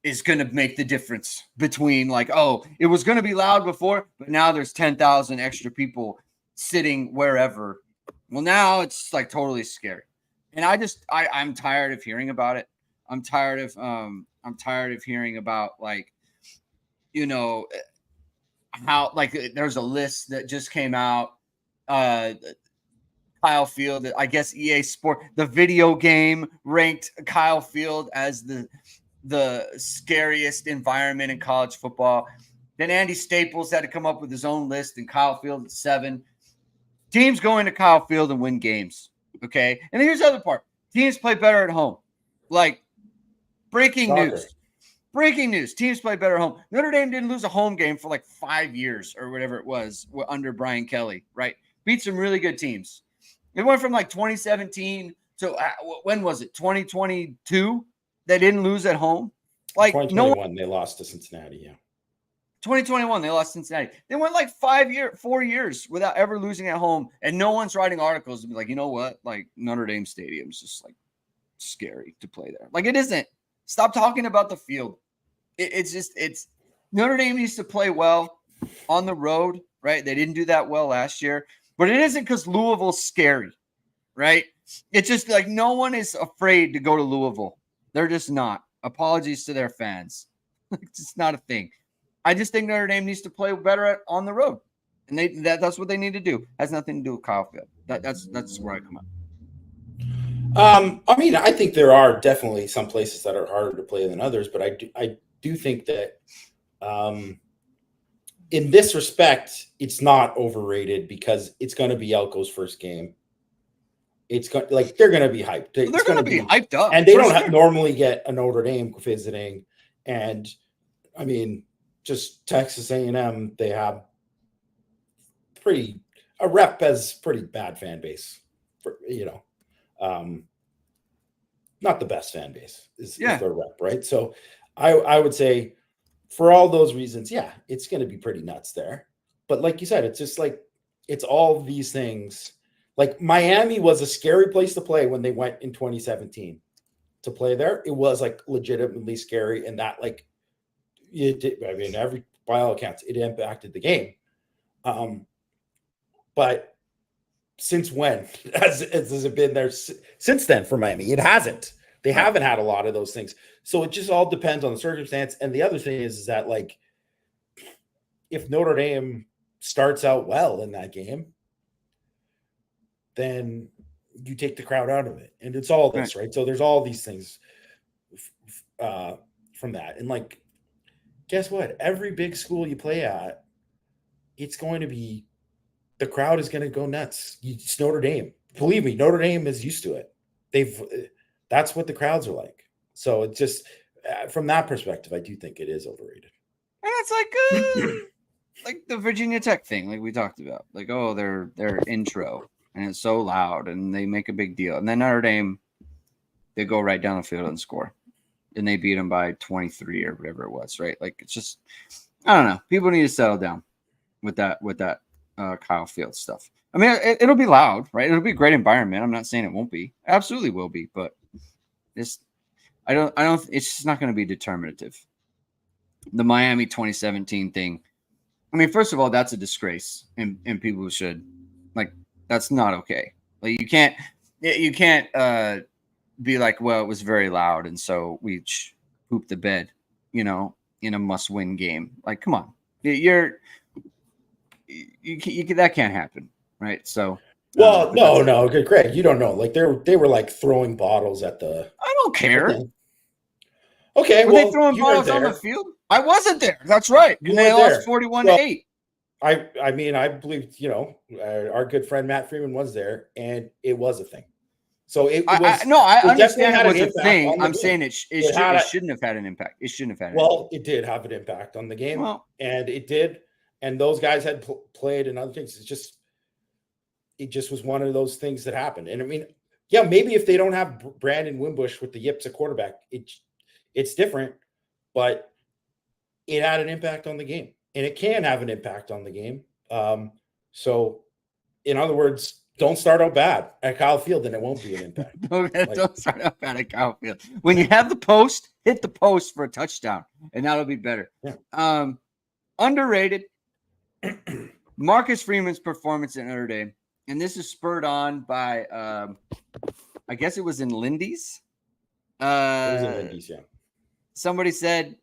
is going to make the difference between, like, oh, it was going to be loud before, but now there's 10,000 extra people sitting wherever. Well, now it's like totally scary. And I'm tired of hearing about it. I'm tired of hearing about, like, how, like, there's a list that just came out. Kyle Field, I guess EA Sport, the video game, ranked Kyle Field as the scariest environment in college football. Then Andy Staples had to come up with his own list, and Kyle Field at 7. Teams go into Kyle Field and win games. Okay. And here's the other part. Teams play better at home. Like, breaking news. Teams play better at home. Notre Dame didn't lose a home game for like 5 years or whatever it was under Brian Kelly, right? Beat some really good teams. It went from like 2017 to when was it? 2022. They didn't lose at home. Like 2021, they lost to Cincinnati. Yeah. 2021, they lost Cincinnati. They went like 4 years without ever losing at home, and no one's writing articles to be like, you know what? Like, Notre Dame Stadium's just like scary to play there. Like, it isn't. Stop talking about the field. It's Notre Dame needs to play well on the road, right? They didn't do that well last year, but it isn't because Louisville's scary, right? It's just like no one is afraid to go to Louisville. They're just not. Apologies to their fans. It's just not a thing. I just think Notre Dame needs to play better on the road, and that's what they need to do. Has nothing to do with Kyle Field. That's where I come up. I mean, I think there are definitely some places that are harder to play than others, but I do think that in this respect, it's not overrated because it's going to be Elko's first game. It's going they're going to be hyped. They're going to be hyped up, and they don't normally get a Notre Dame visiting. And I mean, just Texas A&M, they have a rep as pretty bad fan base, not the best fan base is their rep, right? So I would say for all those reasons, yeah, it's going to be pretty nuts there. But like you said, it's just like, it's all these things. Like Miami was a scary place to play when they went in 2017 to play there. It was like legitimately scary. And that like, by all accounts, it impacted the game. But since when has it been there since then for Miami? It hasn't. They haven't had a lot of those things. So it just all depends on the circumstance. And the other thing is that like, if Notre Dame starts out well in that game, then you take the crowd out of it. And it's all this, right? So there's all these things from that. And like, guess what? Every big school you play at, it's going to be, the crowd is going to go nuts. It's Notre Dame. Believe me, Notre Dame is used to it. That's what the crowds are like. So it's just, from that perspective, I do think it is overrated. And it's like the Virginia Tech thing, like we talked about. Like, oh, their intro, and it's so loud, and they make a big deal. And then Notre Dame, they go right down the field and score. And they beat them by 23 or whatever it was, right? Like, it's just, I don't know. People need to settle down with that Kyle Fields stuff. I mean, it'll be loud, right? It'll be a great environment. I'm not saying it won't be. Absolutely will be, but it's just not going to be determinative. The Miami 2017 thing. I mean, first of all, that's a disgrace, and people should, like, that's not okay. Like, you can't be like, well, it was very loud, and so we pooped the bed, in a must-win game. Like, come on, you that can't happen, right? So, well, no, Greg, you don't know. Like, they were like throwing bottles at the. I don't care. Okay, were they throwing bottles on the field? I wasn't there. That's right. And they lost 41-8. I mean, I believe our good friend Matt Freeman was there, and it was a thing. So it was. I understand it was a thing. I'm saying it shouldn't have had an impact. It shouldn't have had. It did have an impact on the game, and it did. And those guys had played and other things. It just was one of those things that happened. And I mean, yeah, maybe if they don't have Brandon Wimbush with the yips at quarterback, it's different, but it had an impact on the game, and it can have an impact on the game. So in other words, don't start out bad at Kyle Field, and it won't be an impact. Don't start out bad at Kyle Field. When you have the post, hit the post for a touchdown, and that'll be better. Yeah. Underrated. Marcus Freeman's performance at Notre Dame, and this is spurred on by, I guess it was in Lindy's. It was in Lindy's, yeah. Somebody said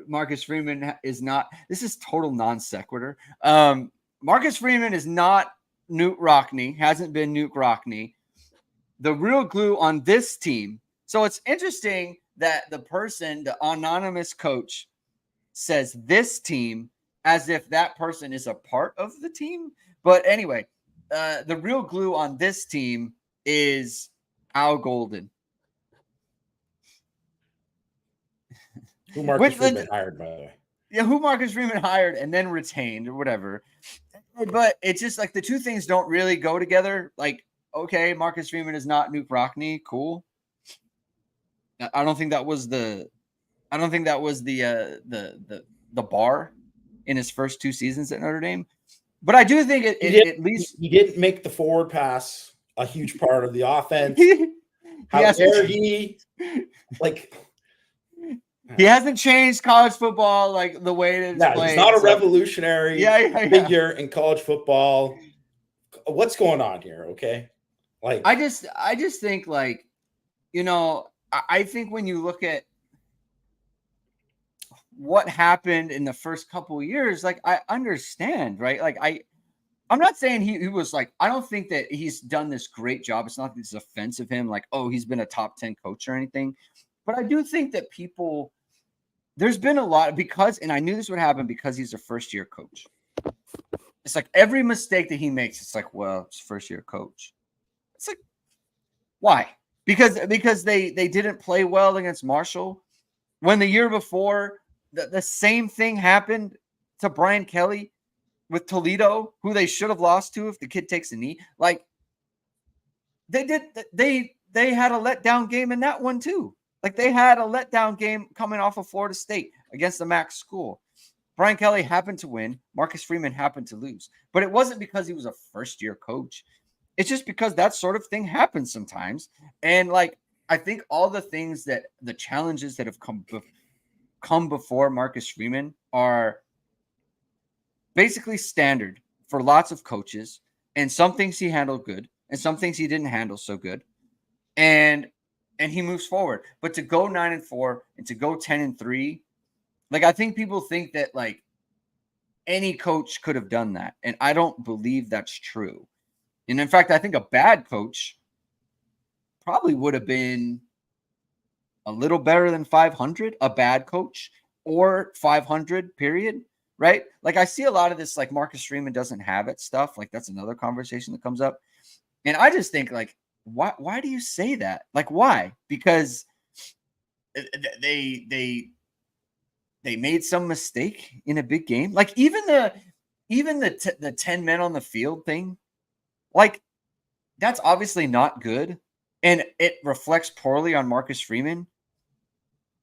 Marcus Freeman is not. This is total non sequitur. Marcus Freeman is not Newt Rockne. Hasn't been Newt Rockne. The real glue on this team. So it's interesting that the anonymous coach, says this team, as if that person is a part of the team. But anyway, the real glue on this team is Al Golden. Who Marcus Freeman hired, by the way. Yeah, who Marcus Freeman hired and then retained or whatever. But it's just like the two things don't really go together. Like, okay, Marcus Freeman is not Newt Rockne. Cool. I don't think that was the bar in his first 2 seasons at Notre Dame. But I do think at least he didn't make the forward pass a huge part of the offense. How dare he? Like, he hasn't changed college football like the way it is played. He's not a revolutionary figure in college football. What's going on here? Okay, like I just think like, I think when you look at what happened in the first couple of years, like I understand, right? Like I'm not saying he was like, I don't think that he's done this great job. It's not that it's offensive of him, like, oh, he's been a top 10 coach or anything. But I do think that there's been a lot because, and I knew this would happen because he's a first year coach. It's like every mistake that he makes, it's like, well, it's first year coach. It's like, why? Because they didn't play well against Marshall. When the year before, the same thing happened to Brian Kelly with Toledo, who they should have lost to if the kid takes a knee. Like they had a letdown game in that one too. Like they had a letdown game coming off of Florida State. against the MAC school. Brian Kelly happened to win. Marcus Freeman happened to lose. But it wasn't because he was a first-year coach. It's just because that sort of thing happens sometimes. And like, I think all the things that the challenges that have come before Marcus Freeman are basically standard for lots of coaches. And some things he handled good, and some things he didn't handle so good. And he moves forward. But to go 9-4 and to go 10-3, like, I think people think that like any coach could have done that. And I don't believe that's true. And in fact, I think a bad coach probably would have been a little better than 500, a bad coach, or 500, period. Right? Like, I see a lot of this, like, Marcus Freeman doesn't have it stuff. Like, that's another conversation that comes up. And I just think, like, why do you say that? Like, why? Because they made some mistake in a big game. Like, even the 10 men on the field thing, like, that's obviously not good, and it reflects poorly on Marcus Freeman.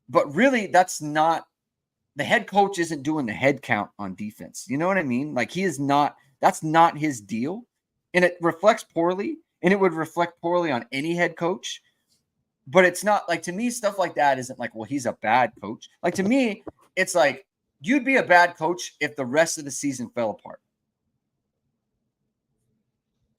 But really, that's not, the head coach isn't doing the head count on defense. You know what I mean? Like, he is not, that's not his deal. And it reflects poorly, and it would reflect poorly on any head coach. But it's not, like, to me, stuff like that isn't like, well, he's a bad coach. Like, to me, it's like, you'd be a bad coach if the rest of the season fell apart.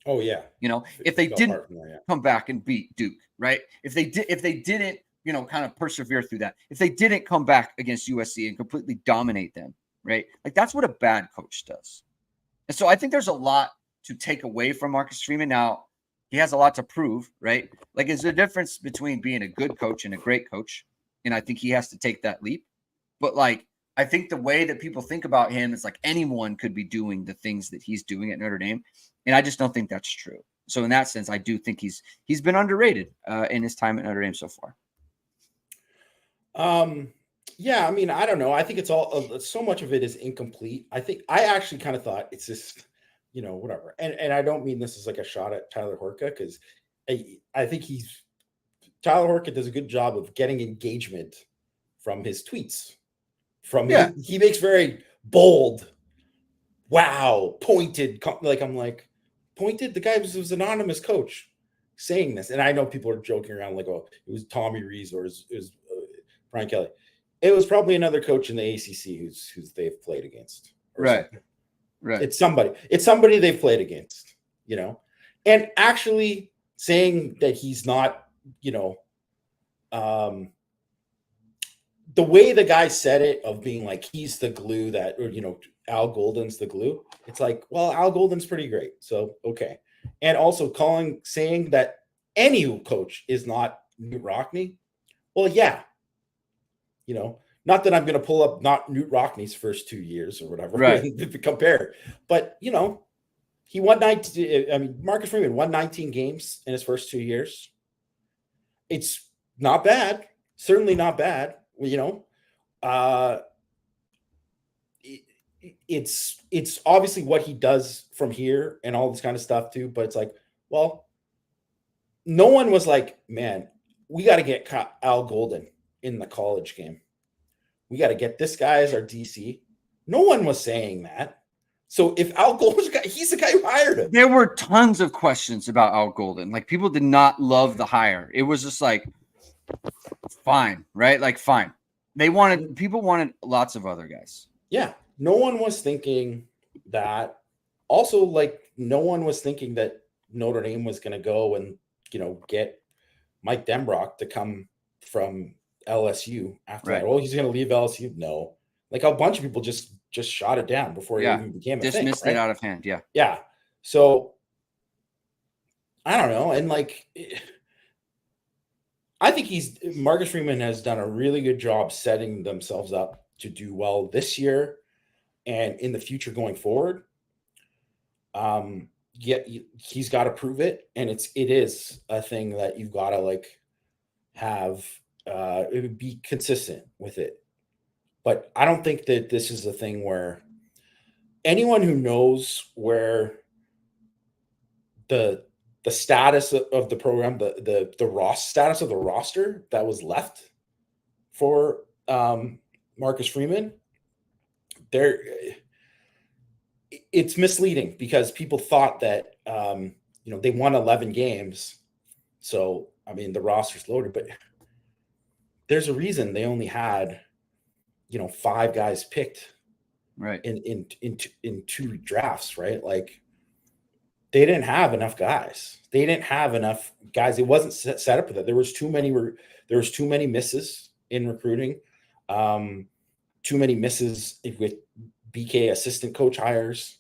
Oh yeah. You know, if they didn't come back and beat Duke, right? If they didn't, you know, kind of persevere through that. If they didn't come back against USC and completely dominate them, right? Like, that's what a bad coach does. And so I think there's a lot to take away from Marcus Freeman. Now, he has a lot to prove, right? Like, there's a difference between being a good coach and a great coach. And I think he has to take that leap. But like, I think the way that people think about him is like anyone could be doing the things that he's doing at Notre Dame. And I just don't think that's true. So in that sense, I do think he's been underrated in his time at Notre Dame so far. Yeah, I mean, I don't know. I think it's all, so much of it is incomplete. I actually kind of thought it's just, you know, whatever. And I don't mean this as like a shot at Tyler Horka, because I think Tyler Horka does a good job of getting engagement from his tweets. He makes very bold, wow, pointed, like, I'm like, pointed? The guy was an anonymous coach saying this. And I know people are joking around like, oh, it was Tommy Rees or it was Brian Kelly. It was probably another coach in the ACC who's they've played against. Right. Something. Right. It's somebody they've played against, you know, and actually saying that he's not, you know, the way the guy said it, of being like, he's the glue that, or, you know, Al Golden's the glue. It's like, well, Al Golden's pretty great. So, okay. And also saying that any coach is not Knute Rockne. Well, yeah. You know, not that I'm going to pull up not Knute Rockne's first 2 years or whatever, right, to compare, but, you know, he won 19. I mean, Marcus Freeman won 19 games in his first 2 years. It's not bad. Certainly not bad. You know, it's obviously what he does from here and all this kind of stuff too. But it's like, well, no one was like, man, we got to get Al Golden in the college game. We got to get this guy as our DC. No one was saying that. So if Al Golden's guy, he's the guy who hired him. There were tons of questions about Al Golden. Like, people did not love the hire. It was just like, fine, right? Like, fine. People wanted lots of other guys. Yeah. No one was thinking that. Also, like, no one was thinking that Notre Dame was going to go and, you know, get Mike Denbrock to come from LSU after that. Oh, he's going to leave LSU. No. Like, a bunch of people just shot it down before it even became a thing. Dismissed it out of hand. Yeah. Yeah. So I don't know. And like, I think Marcus Freeman has done a really good job setting themselves up to do well this year and in the future going forward. He's got to prove it. And it is a thing that you've got to like have, it would be consistent with it. But I don't think that this is a thing where anyone who knows where the status of the program, the status of the roster that was left for Marcus Freeman, it's misleading because people thought that they won 11 games. So, I mean, the roster's loaded, but there's a reason they only had, 5 guys picked right in 2 drafts, right? Like, they didn't have enough guys. It wasn't set up for that. There was too many misses in recruiting. Too many misses with BK assistant coach hires,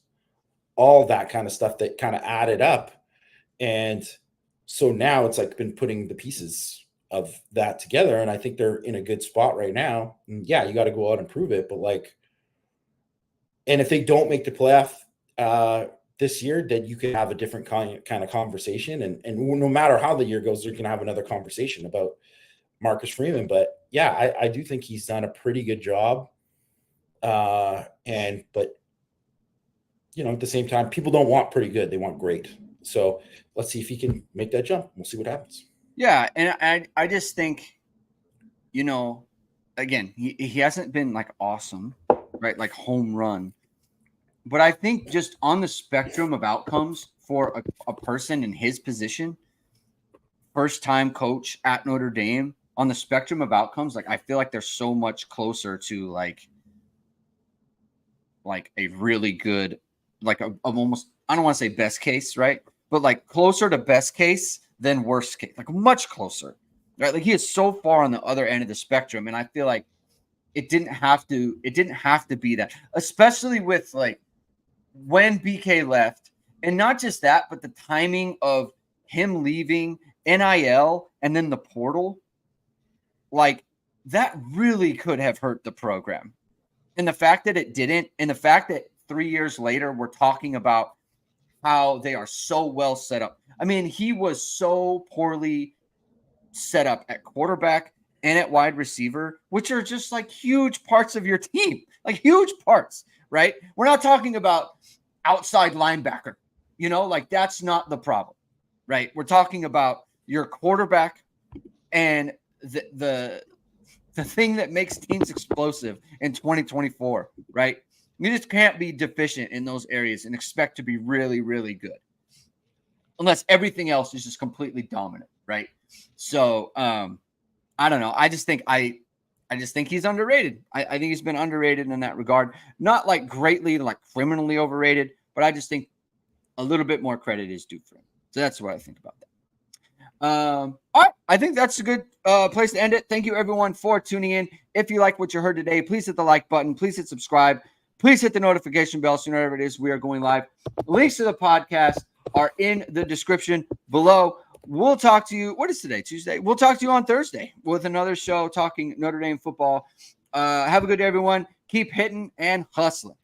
all that kind of stuff that kind of added up. And so now it's like been putting the pieces of that together. And I think they're in a good spot right now. And yeah, you got to go out and prove it. But and if they don't make the playoff this year, then you can have a different kind of conversation. And no matter how the year goes, you can have another conversation about Marcus Freeman. But yeah, I do think he's done a pretty good job. But at the same time, people don't want pretty good. They want great. So let's see if he can make that jump. We'll see what happens. Yeah. And I just think, again, he hasn't been like awesome, right? Like home run. But I think just on the spectrum of outcomes for a person in his position, first time coach at Notre Dame, on the spectrum of outcomes, like I feel like they're so much closer to like a really good, like a almost, I don't want to say best case, right? But like closer to best case than worst case, like much closer, right? Like he is so far on the other end of the spectrum. And I feel like it didn't have to be that, especially with like when BK left, and not just that, but the timing of him leaving, NIL, and then the portal, like that really could have hurt the program. And the fact that it didn't, and the fact that 3 years later, we're talking about how they are so well set up. I mean, he was so poorly set up at quarterback and at wide receiver, which are just like huge parts of your team, like huge parts, right? We're not talking about outside linebacker, like that's not the problem, right? We're talking about your quarterback and the thing that makes teams explosive in 2024, right? You just can't be deficient in those areas and expect to be really, really good unless everything else is just completely dominant, right? So I don't know. I just think he's underrated. I think he's been underrated in that regard. Not like greatly, like criminally overrated, but I just think a little bit more credit is due for him. So that's what I think about that. All right. I think that's a good place to end it. Thank you, everyone, for tuning in. If you like what you heard today, please hit the like button. Please hit subscribe. Please hit the notification bell so you know whenever it is we are going live. Links to the podcast are in the description below. We'll talk to you. What is today? Tuesday. We'll talk to you on Thursday with another show talking Notre Dame football. Have a good day, everyone. Keep hitting and hustling.